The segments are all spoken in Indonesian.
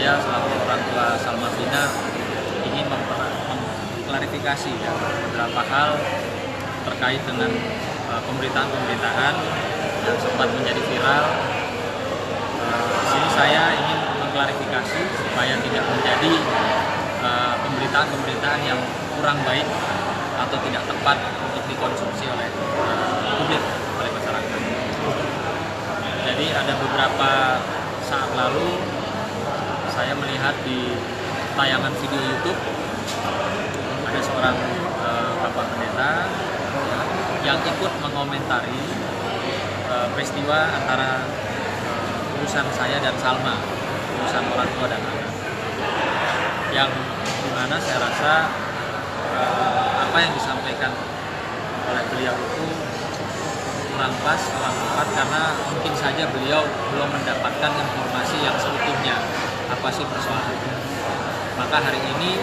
saya selaku orang tua Salma Vina ingin mengklarifikasi ya, beberapa hal terkait dengan pemberitaan-pemberitaan yang sempat menjadi viral. Di sini saya ingin mengklarifikasi supaya tidak menjadi pemberitaan-pemberitaan yang kurang baik atau tidak tepat untuk dikonsumsi oleh publik, oleh masyarakat. Jadi ada beberapa saat lalu saya melihat di tayangan video YouTube ada seorang Bapak Pendeta yang ikut mengomentari peristiwa antara urusan saya dan Salma, urusan orang tua dan anak, yang dimana saya rasa apa yang disampaikan oleh beliau itu kurang pas, kurang tepat, karena mungkin saja beliau belum mendapatkan informasi yang seutuhnya apa sih persoalannya. Maka hari ini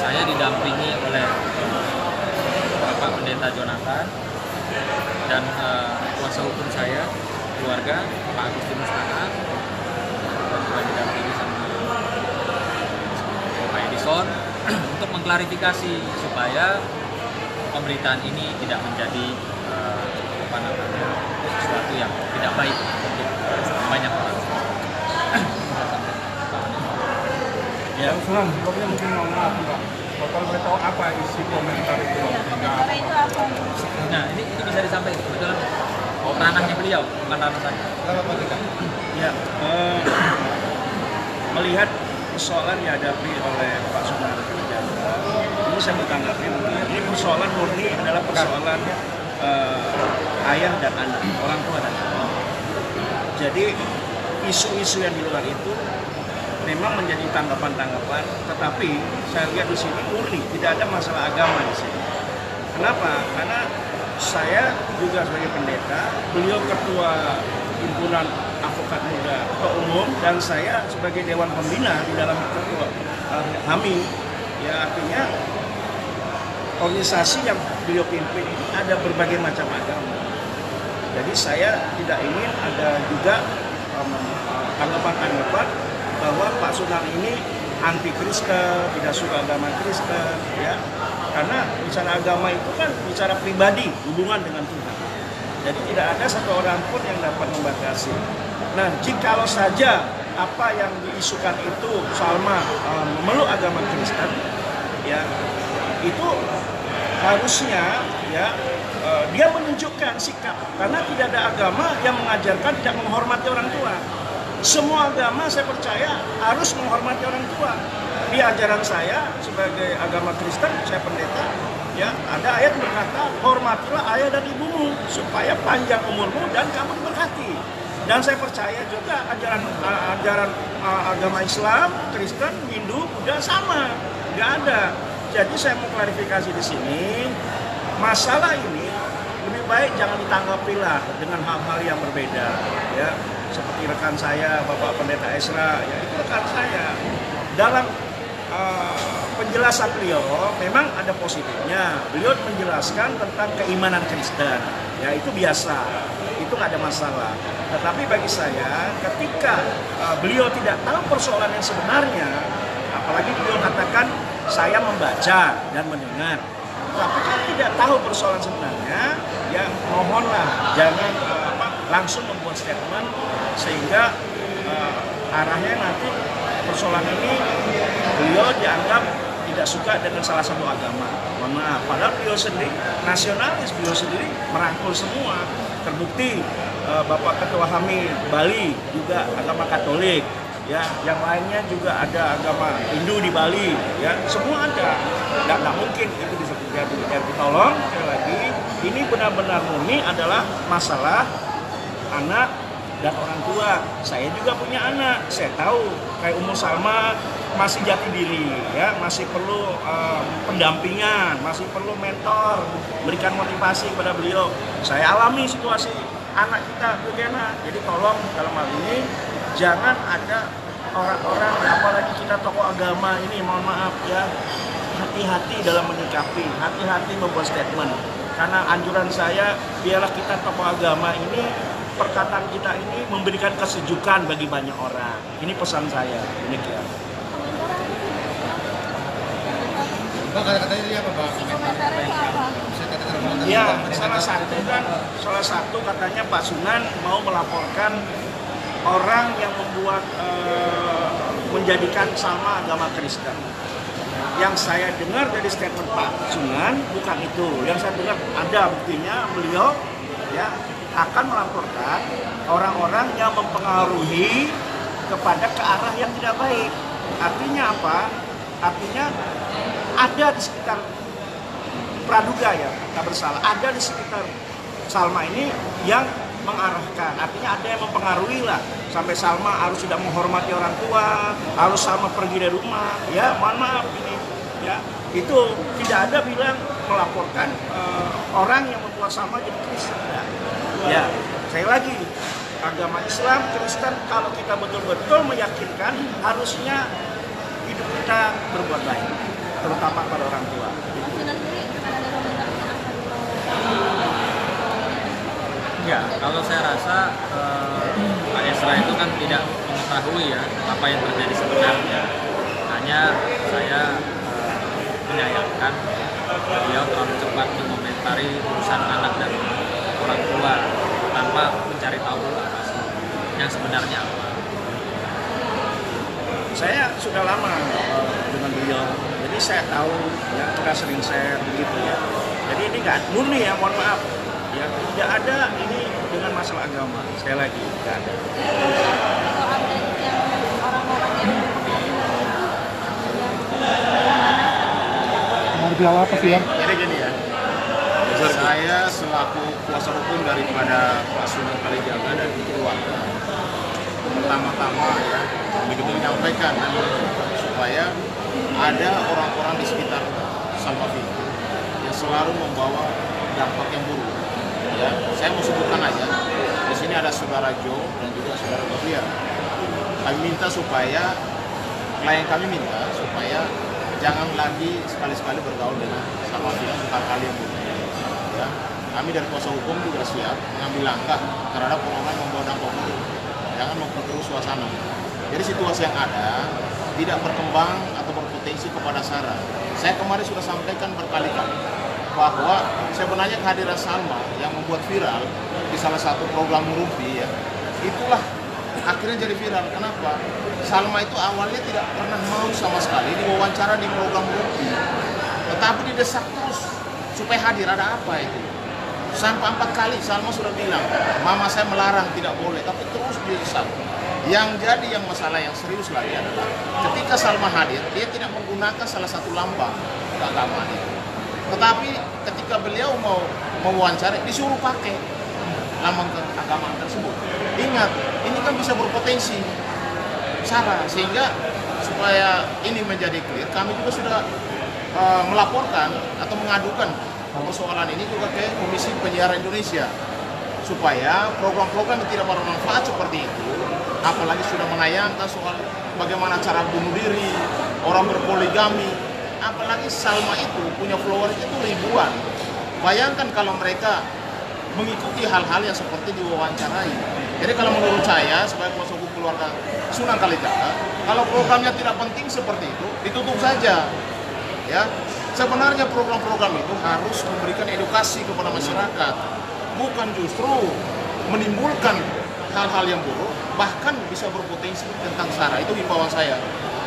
saya didampingi oleh Bapak Pendeta Jonathan dan kuasa hukum saya, keluarga, Pak Agustinus Taat, dan juga didampingi sama Pak Edison untuk mengklarifikasi supaya pemberitaan ini tidak menjadi sesuatu yang tidak baik untuk banyak orang. Ya, Sunan, sebelumnya mungkin mau ngomong Pak. Kalau boleh tahu apa isi komentar itu? Nah, ini bisa disampaikan kebetulan ranahnya beliau, bukan ranah saya. Ya, melihat persoalan dihadapi oleh Pak Sunan Kalijaga, ini saya bertanggapi. Ini persoalan murni adalah persoalan ayah dan anak, orang tua dan anak. Jadi isu-isu yang di luar itu memang menjadi tanggapan-tanggapan, tetapi saya lihat di sini murni, tidak ada masalah agama di sini. Kenapa? Karena saya juga sebagai pendeta, beliau ketua himpunan advokat muda ketua umum, dan saya sebagai dewan pembina di dalam ketua HAMI. Ya, artinya organisasi yang beliau pimpin ini ada berbagai macam agama. Jadi saya tidak ingin ada juga tanggapan-tanggapan bahwa Pak Sunan ini anti Kristen, tidak suka agama Kristen, ya. Karena bicara agama itu kan bicara pribadi, hubungan dengan Tuhan. Jadi tidak ada satu orang pun yang dapat membatasi. Nah, jikalau saja apa yang diisukan itu Salma memeluk agama Kristen, ya, itu harusnya ya dia menunjukkan sikap, karena tidak ada agama yang mengajarkan tidak menghormati orang tua. Semua agama saya percaya harus menghormati orang tua. Di ajaran saya sebagai agama Kristen, saya pendeta, ya, ada ayat berkata, hormatilah ayah dan ibumu supaya panjang umurmu dan kamu diberkati. Dan saya percaya juga ajaran agama Islam, Kristen, Hindu, Buddha sama, nggak ada. Jadi saya mau klarifikasi di sini, masalah ini lebih baik jangan ditanggapilah dengan hal-hal yang berbeda, ya. Seperti rekan saya, Bapak Pendeta Esra, ya itu rekan saya. Dalam penjelasan beliau memang ada positifnya. Beliau menjelaskan tentang keimanan Kristen, ya itu biasa, itu nggak ada masalah. Tetapi bagi saya, ketika beliau tidak tahu persoalan yang sebenarnya, apalagi beliau katakan saya membaca dan mendengar, tapi kan tidak tahu persoalan sebenarnya, ya mohonlah jangan langsung membuat statement sehingga arahnya nanti persoalan ini beliau dianggap tidak suka dengan salah satu agama. Mohon maaf, padahal beliau sendiri nasionalis, beliau sendiri merangkul semua. Terbukti Bapak Ketua HAMI Bali juga agama Katolik, ya, yang lainnya juga ada agama Hindu di Bali, ya, semua ada. Nggak mungkin itu bisa terjadi. Jadi tolong sekali lagi, ini benar-benar murni adalah masalah anak dan orang tua. Saya juga punya anak, saya tahu kayak Ummu Salma masih jati diri, ya, masih perlu pendampingan, masih perlu mentor, berikan motivasi kepada beliau. Saya alami situasi anak kita bagaimana. Jadi tolong dalam hal ini jangan ada orang-orang, apalagi kita tokoh agama ini, mohon maaf ya, hati-hati dalam menyikapi, hati-hati membuat statement. Karena anjuran saya, biarlah kita tokoh agama ini perkataan kita ini memberikan kesejukan bagi banyak orang. Ini pesan saya, demikian. Pak, kata-katanya dia apa, Pak? Komentarnya itu apa? Bisa katakan komentar. Ya, salah satu katanya Pak Sunan mau melaporkan orang yang membuat menjadikan Salma agama Kristen. Yang saya dengar dari statement Pak Sunan bukan itu. Yang saya dengar ada buktinya beliau ya akan melaporkan orang-orang yang mempengaruhi kepada ke arah yang tidak baik. Artinya apa? Artinya ada di sekitar praduga ya, tak bersalah. Ada di sekitar Salma ini yang mengarahkan. Artinya ada yang mempengaruhi lah. Sampai Salma harus tidak menghormati orang tua, harus Salma pergi dari rumah. Ya, mohon maaf ini. Ya, itu tidak ada bilang melaporkan orang yang membuat Salma jadi Kristen. Ya, saya lagi agama Islam, Kristen, kalau kita betul-betul meyakinkan harusnya hidup kita berbuat baik, terutama pada orang tua. Mas Sunan sendiri ada komentarnya apa? Ya, kalau saya rasa Pak Esra itu kan tidak mengetahui ya apa yang terjadi sebenarnya. Hanya saya menyayangkan beliau terlalu cepat mengomentari urusan anak dan orang tua tanpa mencari tahu apa sih yang sebenarnya apa. Saya sudah lama dengan beliau, jadi saya tahu ya kita sering share begitu ya. Jadi ini nggak murni ya, mohon maaf ya, tidak ada ini dengan masalah agama. Sekali lagi nggak ada. Kalau update yang orang-orang yang Mengerti hal apa sih ya? Jadi gini ya, saya selaku kuasa hukum daripada Pak Sunan Kalijaga dan keluarga, pertama-tama ya, begitu menyampaikan supaya ada orang-orang di sekitar Salma Vina yang selalu membawa dampak yang buruk. Ya, saya mau sebutkan aja. Di sini ada saudara Jo dan juga saudara Gavia. Kami minta supaya klien kami minta supaya jangan lagi sekali-sekali bergaul dengan Salma Vina tentang hal yang buruk. Ya, kami dari kuasa hukum juga siap mengambil langkah terhadap orang-orang yang membawa dampak buruk. Jangan memperkeruh suasana. Jadi situasi yang ada tidak berkembang atau berpotensi kepada SARA. Saya kemarin sudah sampaikan berkali-kali bahwa sebenarnya kehadiran Salma yang membuat viral di salah satu program Rumpi ya, itulah akhirnya jadi viral. Kenapa? Salma itu awalnya tidak pernah mau sama sekali diwawancara di program Rumpi, tetapi didesak terus supaya hadir. Ada apa itu? Sampai 4 kali Salma sudah bilang, mama saya melarang tidak boleh, tapi terus didesak. Yang jadi yang masalah yang serius lagi adalah ketika Salma hadir, dia tidak menggunakan salah satu lambang keagamaan itu. Tetapi ketika beliau mau mewawancara, disuruh pakai lambang keagamaan tersebut. Ingat, ini kan bisa berpotensi SARA, sehingga supaya ini menjadi clear, kami juga sudah melaporkan atau mengadukan persoalan ini juga ke Komisi Penyiaran Indonesia, supaya program-program yang tidak bermanfaat seperti itu, apalagi sudah menayangkan soal bagaimana cara bunuh diri, orang berpoligami, apalagi Salma itu punya followers itu ribuan. Bayangkan kalau mereka mengikuti hal-hal yang seperti diwawancarai. Jadi kalau menurut saya sebagai kuasa hukum keluarga Sunan Kalijaga, kalau programnya tidak penting seperti itu, ditutup saja. Ya, sebenarnya program-program itu harus memberikan edukasi kepada masyarakat, bukan justru menimbulkan hal-hal yang buruk, bahkan bisa berpotensi tentang SARA. Itu himbauan saya.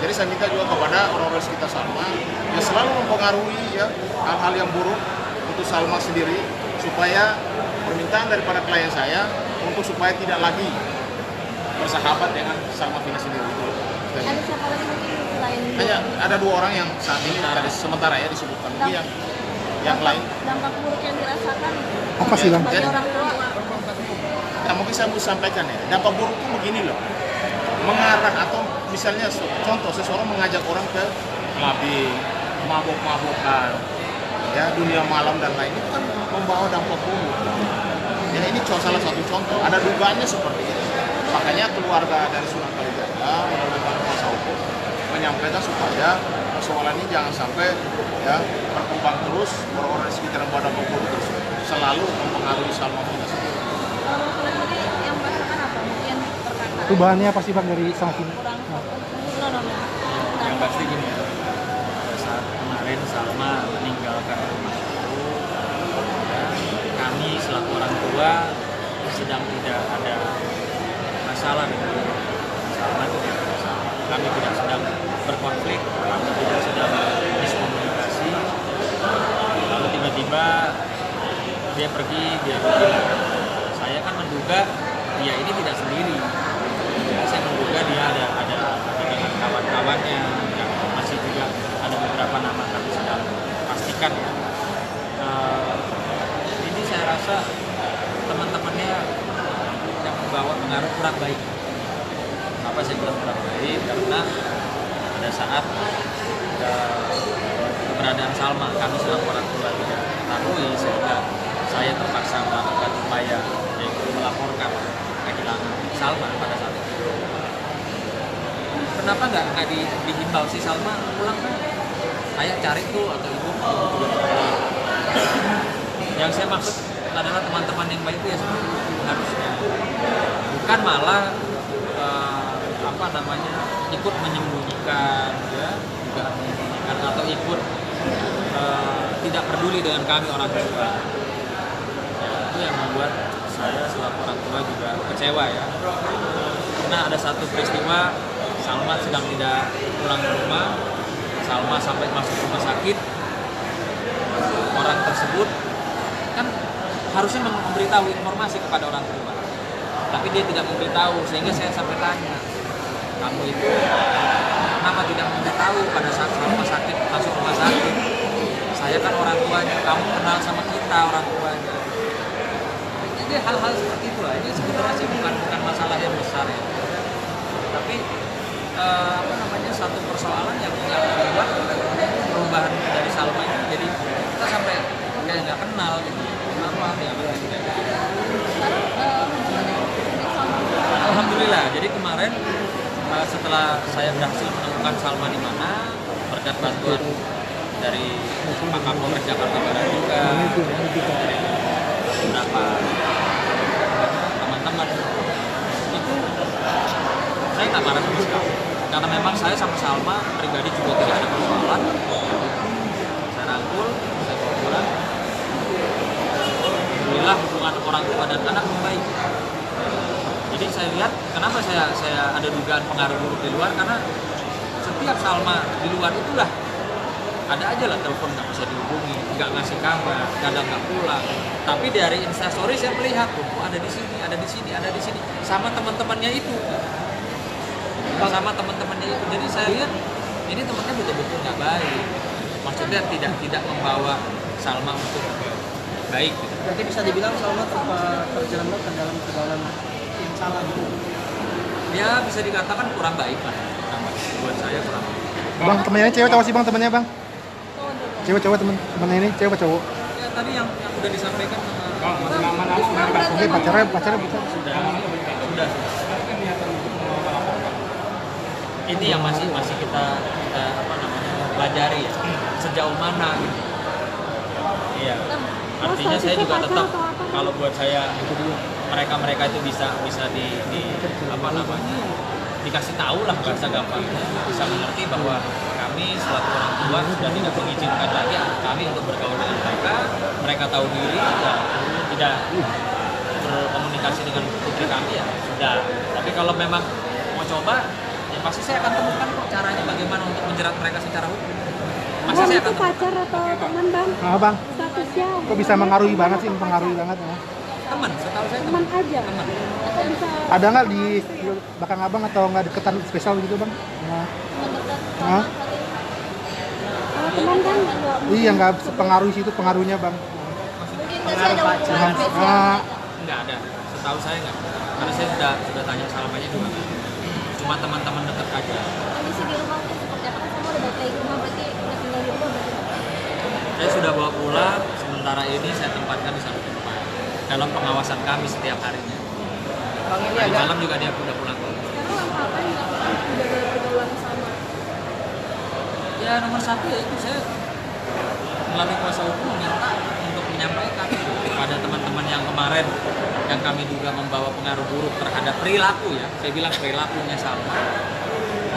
Jadi saya minta juga kepada orang-orang sekitar Salma yang selalu mempengaruhi ya hal-hal yang buruk untuk Salma sendiri, supaya permintaan daripada klien saya untuk supaya tidak lagi bersahabat dengan Salma Vina sendiri. Ada siapa lagi mungkin selain Hanya ada 2 orang yang saat ini tadi sementara ya disebutkan. Mungkin yang lain. dampak buruk yang dirasakan Apa sih, Bang? sebagai orang tua? Nah, mungkin saya mau sampaikan ya, dampak buruk itu begini loh, mengarah atau misalnya contoh seseorang mengajak orang ke clubbing, mabok-mabokan, ya dunia malam dan lain, itu kan membawa dampak buruk. Jadi ini salah satu contoh, ada dugaannya seperti itu. Makanya keluarga dari Sunan Kalijaga melalui kuasa hukum menyampaikan supaya persoalan ini jangan sampai ya berkembang terus, orang-orang di sekitar badan buruk terus selalu mempengaruhi Salma Vina. Kalau Mas Sunan sendiri Perubahannya apa sih Bang dari sana sini? kurang no. Yang pasti gini ya, pada saat kemarin Salma meninggalkan rumah itu, ya, kami selaku orang tua sedang tidak ada masalah dengan Salma itu tidak ada masalah. Kami tidak sedang berkonflik, kami tidak sedang miskomunikasi. Lalu tiba-tiba dia pergi, dia begini. Saya kan menduga dia ini tidak sendiri. Ya, saya menduga dia ada dengan kawan-kawannya, yang masih juga ada beberapa nama kami sedang pastikan ya. Ini saya rasa teman-temannya yang membawa pengaruh kurang baik. Kenapa saya bilang kurang baik? Karena pada saat keberadaan Salma kami selaku orang tua tidak ketahui, sehingga saya terpaksa melakukan upaya yaitu melaporkan kehilangan Salma pada saat itu. Kenapa nggak dihimbau si Salma pulang kan? Ayah cari tuh atau ibu. Yang saya maksud adalah teman-teman yang baik itu ya seperti itu harusnya. Bukan malah ikut menyembunyikan, ya, juga menyembunyikan atau ikut tidak peduli dengan kami orang tua. Ya, itu yang membuat saya selaku orang tua juga kecewa ya. Karena ada satu peristiwa Salma sedang tidak pulang ke rumah, Salma sampai masuk rumah sakit. Orang tersebut kan harusnya memberitahu informasi kepada orang tua, tapi dia tidak memberitahu, sehingga saya sampai tanya, kamu itu kenapa tidak memberitahu pada saat Salma sakit, masuk rumah sakit? Saya kan orang tuanya, kamu kenal sama kita orang tuanya. Jadi hal-hal seperti itulah. Ini sebenarnya sih bukan masalah yang besar ya, tapi satu persoalan yang membuat perubahan dari Salma ini jadi kita sampai kayak nggak kenal gitu. Kenapa ya? Alhamdulillah. Jadi kemarin setelah saya berhasil menemukan Salma di mana berkat bantuan dari Pak Kapolres Jakarta Barat juga, dari beberapa teman-teman, itu saya nggak marah sama sekali. Karena memang saya sama Salma pribadi juga tidak ada persoalan. Saya rangkul, saya bawa pulang. Alhamdulillah hubungan orang tua dan anak membaik. Jadi saya lihat kenapa saya ada dugaan pengaruh buruk di luar, karena setiap Salma di luar itulah ada aja lah telepon nggak bisa dihubungi, nggak ngasih kabar, kadang nggak pulang. Tapi dari Instastory saya melihat, ada di sini, ada di sini, ada di sini, sama teman-temannya itu. Sama teman-temannya itu. Jadi saya lihat ini temannya betul-betul nggak baik. Maksudnya tidak membawa Salma untuk baik. Gitu. Berarti bisa dibilang Salma terjerembab ke dalam pergaulan yang salah gitu. Ya bisa dikatakan kurang baik lah. Buat saya kurang baik. Bang, temennya cewek cowok sih bang temennya bang? Cewek cowok temen ini cewek cowok. Ya tadi yang udah disampaikan sama masih lama Oke, pacarnya bukan. sudah. Ini yang masih kita pelajari ya, sejauh mana gitu. Iya. Artinya saya juga tetap kalau buat saya mereka itu bisa dikasih tahu lah bahasa gampangnya, bisa mengerti bahwa kami selaku orang tua sudah tidak mengizinkan lagi kami untuk bergaul dengan mereka tahu diri dan tidak berkomunikasi dengan putri kami ya sudah. Tapi kalau memang mau coba, ya pasti saya akan temukan kok caranya bagaimana untuk menjerat mereka secara hukum. Pasti saya akan pacar atau teman bang? Bang, Statusnya? kok bisa mengaruhi banget sih, mempengaruhi banget ya? teman, setahu saya Teman aja? teman. Atau bisa Ada nggak di belakang abang atau nggak deketan spesial gitu bang? Nah, kalau teman kan? iya nggak sepengaruh situ pengaruhnya bang. Nggak ada, setahu saya nggak. Karena saya sudah tanya Salmanya juga. Cuma teman-teman dekat aja. Kondisi di rumah itu seperti apa? Kamu udah balik lagi ke rumah, berarti udah tinggal di rumah berarti? Saya sudah bawa pulang, sementara ini saya tempatkan di satu tempat dalam pengawasan kami setiap harinya. Bang ini Tadi agak malam juga dia udah pulang. Sekarang apa yang dilakukan menjaga pergaulan sama? Ya nomor satu ya itu saya melalui kuasa hukum meminta untuk menyampaikan kepada teman-teman yang kemarin yang kami duga membawa pengaruh buruk terhadap perilaku ya, saya bilang perilakunya Salma.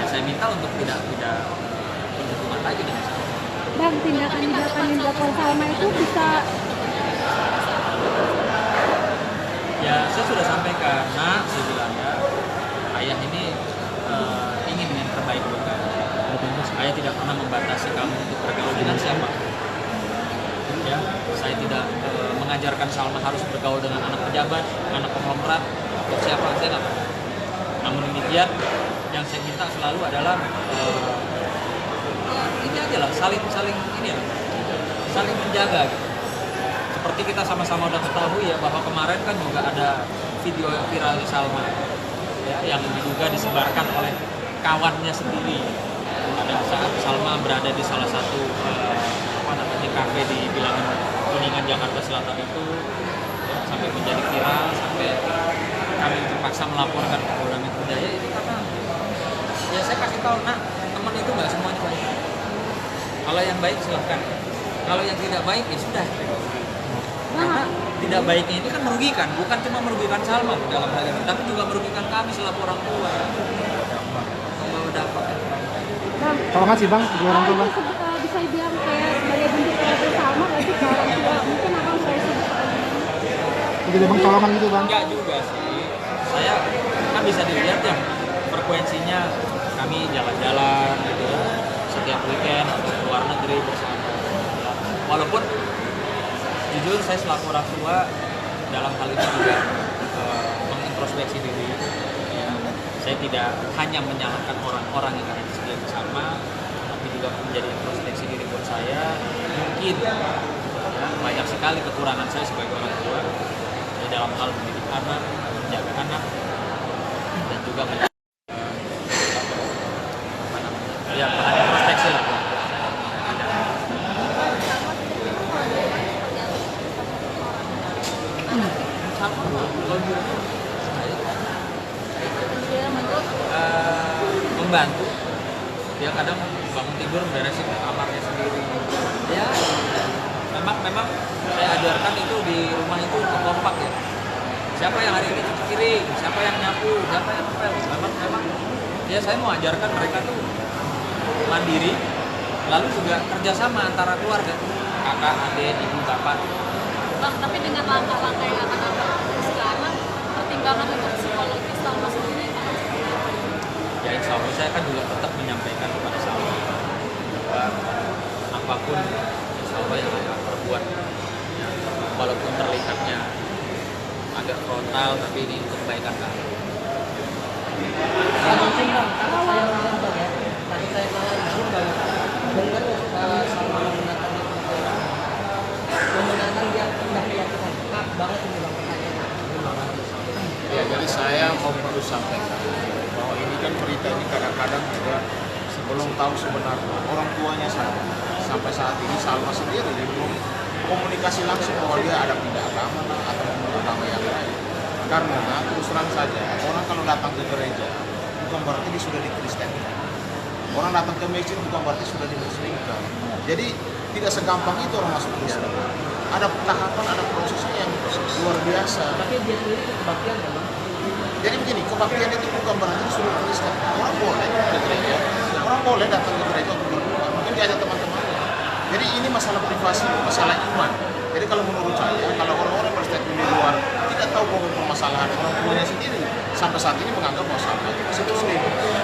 Dan saya minta untuk tidak berhubungan lagi dengan Salma. Bang, tindakan yang dilakukan Salma itu bisa Ya saya sudah sampaikan, nah saya bilang ya, ayah ini ingin yang terbaik buat kamu. Ayah tidak pernah membatasi kamu untuk bergaul dengan siapa. Ya, saya tidak mengajarkan Salma harus bergaul dengan anak pejabat, anak konglomerat, atau siapa, saya nggak pernah. Namun demikian, yang saya minta selalu adalah ini aja lah, saling ini lah, saling menjaga gitu. Seperti kita sama-sama udah ketahui ya bahwa kemarin kan juga ada video viral di Salma ya, yang diduga disebarkan oleh kawannya sendiri pada saat Salma berada di salah satu kafe di bilangan Kuningan Jakarta Selatan itu ya, sampai menjadi viral, sampai kami terpaksa melaporkan ke Polda Metro Jaya. Ini karena ya saya kasih tahu, nak, teman itu nggak semuanya baik. Kalau yang baik silahkan, kalau yang tidak baik ya sudah. Karena tidak baiknya ini kan merugikan, bukan cuma merugikan Salma dalam hal ini, tapi juga merugikan kami selaku orang tua. Membawa dampak yang kurang baik. Bang, kalau nggak sih bang, dua orang tua bang. Bisa dibilang kayak sebagai bentuk protes Salma nggak sih ke orang tua? Mungkin abang saya sebut Jadi bang colongan gitu bang. Enggak juga sih. Saya kan bisa dilihat ya frekuensinya kami jalan-jalan gitu ya, setiap weekend atau ke luar negeri bersama. Walaupun jujur saya selaku orang tua dalam hal ini juga mengintrospeksi diri ya. Saya tidak hanya menyalahkan orang-orang yang ada di sekitar Salma, tapi juga menjadi introspeksi diri buat saya. Mungkin ya, banyak sekali kekurangan saya sebagai orang tua ya, dalam hal mendidik anak, menjaga anak, dan juga menjaga ya, bahan introspeksi lah. Membantu dia kadang bangun tidur beresin kamarnya sendiri ya. Memang saya ajarkan itu di rumah itu untuk kompak ya, siapa yang hari ini cuci piring, siapa yang nyapu, siapa yang ngepel. Memang ya saya mau ajarkan mereka tuh mandiri, lalu juga kerjasama antara keluarga, kakak, adik, ibu, bapak. Bang, tapi dengan langkah-langkah yang akan abang sekarang, pertimbangan untuk psikologis Salma sendiri apa? Ya insya Allah saya kan juga tetap menyampaikan kepada Salma bahwa apapun insya Allah yang ayah perbuat ya, walaupun terlihatnya agak frontal, tapi ini untuk kebaikan kami. Ya mungkin bang, karena saya melihat bang ya, tadi saya malah izin bang, dengan Salma menggunakan dia pindah keyakinan, hak banget ini bang pertanyaan. Ya, jadi saya mau perlu sampaikan bahwa ini kan berita ini kadang-kadang juga belum tahu sebenarnya orang tuanya sampai saat ini Salma sendiri belum komunikasi langsung bahwa dia ada pindah agama atau agama yang lain. Karena terus terang saja orang kalau datang ke gereja bukan berarti dia sudah dikristenkan. Orang datang ke masjid bukan berarti sudah dimuslimkan. Jadi tidak segampang itu orang masuk Kristen. Ada tahapan, ada prosesnya yang luar biasa. Tapi dia sendiri kebaktian ya bang. Jadi begini, kebaktian itu bukan berarti sudah Kristen. Orang boleh ke gereja, orang boleh datang ke gereja untuk berdoa, mungkin diajak teman-temannya. Jadi ini masalah privasi, masalah iman. Jadi kalau menurut saya, kalau orang-orang berstatement di luar tidak tahu bahwa permasalahan orang tuanya sendiri, sampai saat ini menganggap bahwa Salma itu masih muslim.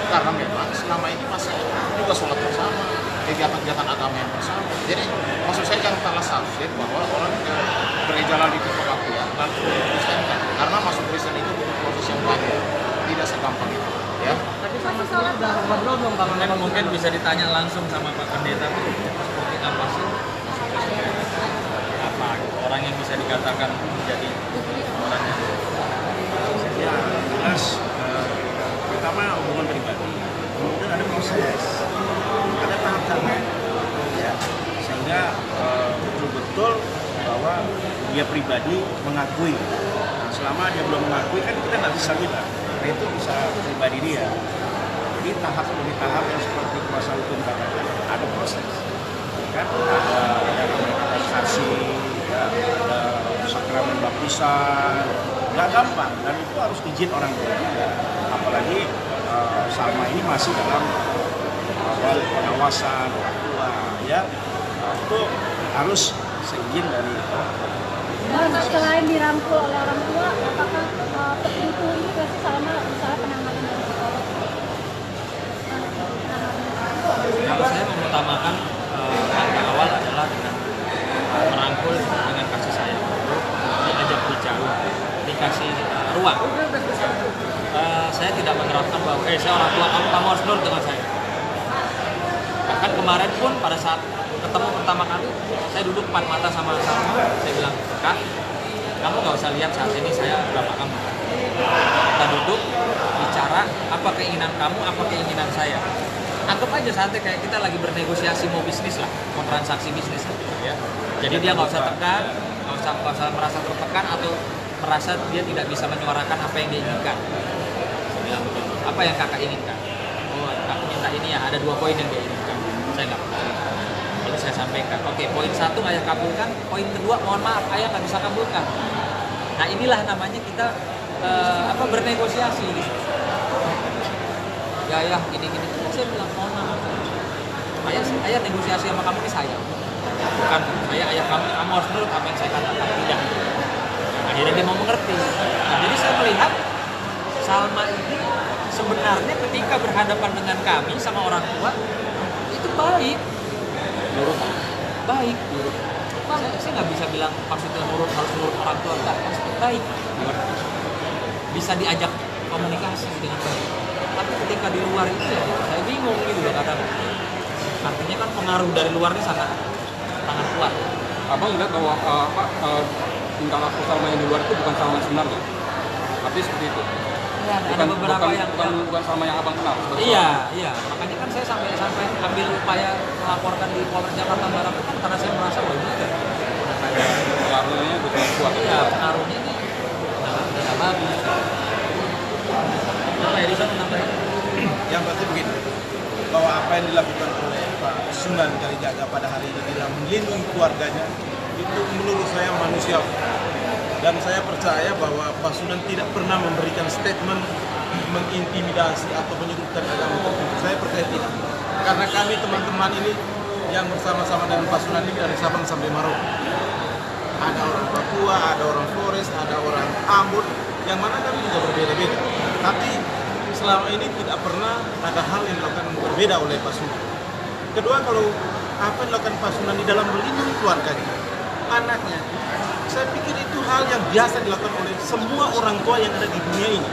Karena memang selama ini masih juga sholat bersama, kegiatan-kegiatan agama yang bersama. Jadi maksud saya jangan salah tafsir bahwa orang ke gereja lalu itu kebaktian, lalu dikristenkan. Karena masuk Kristen itu butuh proses yang panjang, tidak segampang itu. Ya. Tapi sama sekali udah ngobrol dong bang. Mungkin bisa ditanya langsung sama Pak Pendeta seperti apa sih apa orang yang bisa dikatakan menjadi orang yang Ya, jelas pertama hubungan pribadi, kemudian ada proses, ada tahap-tahap, ya, sehingga betul-betul bahwa dia pribadi mengakui. Nah, selama dia belum mengakui kan kita nggak bisa bilang, nah itu bisa pribadi dia. Jadi tahap demi tahap yang seperti kuasa hukum katakan ada proses, kan ada namanya kategorisasi, ya, ada sakramen baptisan, nggak gampang dan itu harus izin orang tua. Apalagi Salma ini masih dalam awal pengawasan orang tua, ya. Itu harus seizin dari Bang, selain dirangkul oleh orang tua, apakah itu pasti Salma misalnya penanganan dari psikolog? Kalau saya mengutamakan langkah awal adalah dengan merangkul dengan kasih sayang, diajak bicara, dikasih ruang. Saya tidak menerapkan bahwa saya orang tua, kamu harus nurut dengan saya. Bahkan kemarin pun pada saat ketemu pertama kali, saya duduk empat mata sama Salma, saya bilang, Kak, kamu nggak usah lihat saat ini saya bapak kamu. Kita duduk, bicara, apa keinginan kamu, apa keinginan saya. Anggap aja santai kayak kita lagi bernegosiasi mau bisnis lah, mau transaksi bisnis ya. Jadi dia nggak usah tekan, nggak usah merasa tertekan atau merasa dia tidak bisa menyuarakan apa yang dia inginkan. Saya bilang begitu. Apa yang kakak inginkan? Oh, aku minta ini ya, ada 2 poin yang dia inginkan. Saya nggak pernah. Lalu saya sampaikan, oke, poin 1 ayah kabulkan, poin kedua mohon maaf ayah nggak bisa kabulkan. Nah inilah namanya kita bernegosiasi gitu. Ya gini saya bilang mohon maaf. Ayah negosiasi sama kamu ini saya. Bukan saya ayah kamu harus nurut apa yang saya katakan, tidak. Akhirnya dia mau mengerti. Nah, jadi saya melihat Salma ini sebenarnya ketika berhadapan dengan kami sama orang tua itu baik. Baik. Saya nggak bisa bilang maksudnya harus nurut orang tua, enggak, maksudnya baik. Bisa diajak komunikasi dengan baik. Tapi ketika di luar itu ya saya bingung gitu loh kadang. Artinya kan pengaruh dari luar ini sangat kuat. Abang lihat bahwa tingkah laku Salma yang di luar itu bukan Salma sebenarnya, tapi seperti itu. Ya, ada beberapa bukan Salma yang abang kenal. Iya. Makanya kan saya sampai ambil upaya melaporkan di Polres Jakarta Barat kan karena saya merasa bahwa ini pengaruhnya betul kuat. Iya, pengaruhnya ini nggak bagus. Apa Edison menambahkan? Yang pasti begini, bahwa apa yang dilakukan oleh Pak Sunan Kalijaga pada hari ini dalam melindungi keluarganya itu menurut saya manusiawi. Dan saya percaya bahwa Pak Sunan tidak pernah memberikan statement mengintimidasi atau menyudutkan agama tertentu. Saya percaya tidak. Karena kami teman-teman ini yang bersama-sama dengan Pak Sunan ini dari Sabang sampai Merauke. Ada orang Papua, ada orang Flores, ada orang Ambon, yang mana kami juga berbeda-beda. Tapi selama ini tidak pernah ada hal yang dilakukan berbeda oleh Pak Sunan. Kedua, kalau apa yang dilakukan Pak Sunan di dalam melindungi keluarganya, anaknya, saya pikir itu hal yang biasa dilakukan oleh semua orang tua yang ada di dunia ini.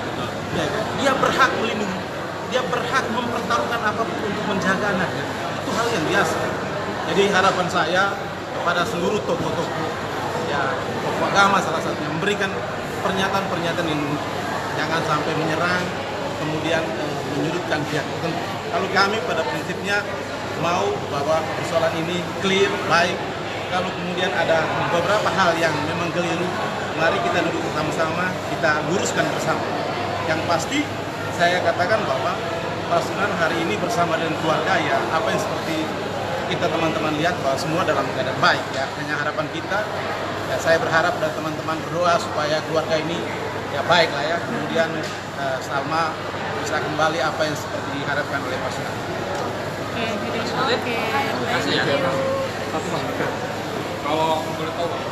Ya, dia berhak melindungi, dia berhak mempertaruhkan apapun untuk menjaga anaknya. Itu hal yang biasa. Jadi harapan saya kepada seluruh tokoh-tokoh, ya tokoh agama salah satunya, memberikan pernyataan-pernyataan yang jangan sampai menyerang, kemudian menyudutkan pihak tertentu. Kalau kami pada prinsipnya mau bahwa persoalan ini clear, baik. Kalau kemudian ada beberapa hal yang memang keliru, mari kita duduk bersama-sama, kita luruskan bersama. Yang pasti saya katakan bahwa Pak Sunan hari ini bersama dengan keluarga, ya apa yang seperti kita teman-teman lihat bahwa semua dalam keadaan baik, ya. Hanya harapan kita, ya saya berharap dan teman-teman berdoa supaya keluarga ini ya baik lah ya. Kemudian Salma bisa kembali apa yang seperti diharapkan oleh Pak Sunan. Oke. Terima kasih ya. Satu Bang, kalau boleh tahu Bang,